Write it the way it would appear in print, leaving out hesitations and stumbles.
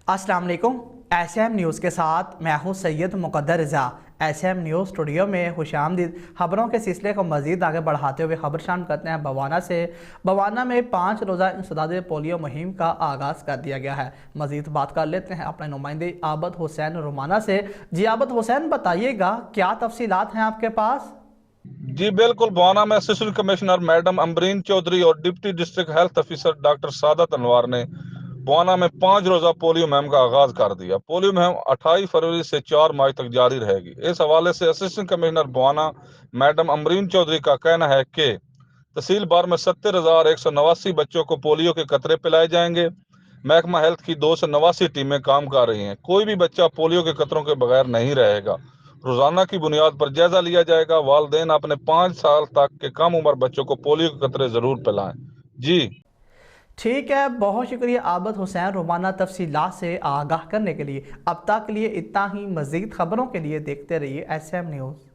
अस्सलाम वालेकुम। SM news के साथ मैं हूँ सैयद मुक़द्दर रज़ा। SM न्यूज़ स्टूडियो में खुशामदीद। खबरों के सिलसिले को मज़ीद आगे बढ़ाते हुए खबर शामिल करते हैं बवाना से। बवाना में 5 रोज़ा इंसदाद पोलियो मुहिम का आगाज़ कर दिया गया है। मज़ीद बात कर लेते हैं अपने नुमाइंदे आबद हुसैन रोमाना से। जी आबद हुसैन, बताइएगा क्या तफसीलात हैं आपके पास? जी बिल्कुल। बवाना में assistant commissioner madam Amreen Chaudhary और deputy district health officer doctor Saadat Anwar ने बवाना में 5 रोजा पोलियो मुहिम का आगाज कर दिया। पोलियो मुहिम 28 फरवरी से 4 मार्च तक जारी रहेगी। इस हवाले से assistant commissioner Bawana madam Amreen Chaudhary का कहना है कि तहसील बार में 70,189 बच्चों को पोलियो के कतरे पिलाए जाएंगे। महकमा हेल्थ की 289 टीमें काम कर रही हैं। कोई भी बच्चा पोलियो के कतरों के बगैर नहीं रहेगा। रोजाना की बुनियाद पर जायजा लिया जाएगा। वालिदैन अपने 5 साल तक के कम उम्र बच्चों को पोलियो के कतरे जरूर पिलाएं। जी ठीक है, बहुत शुक्रिया आबद हुसैन रोमाना तफसीलात से आगाह करने के लिए। अब तक के लिए इतना ही। मज़ीद खबरों के लिए देखते रहिए SM न्यूज़।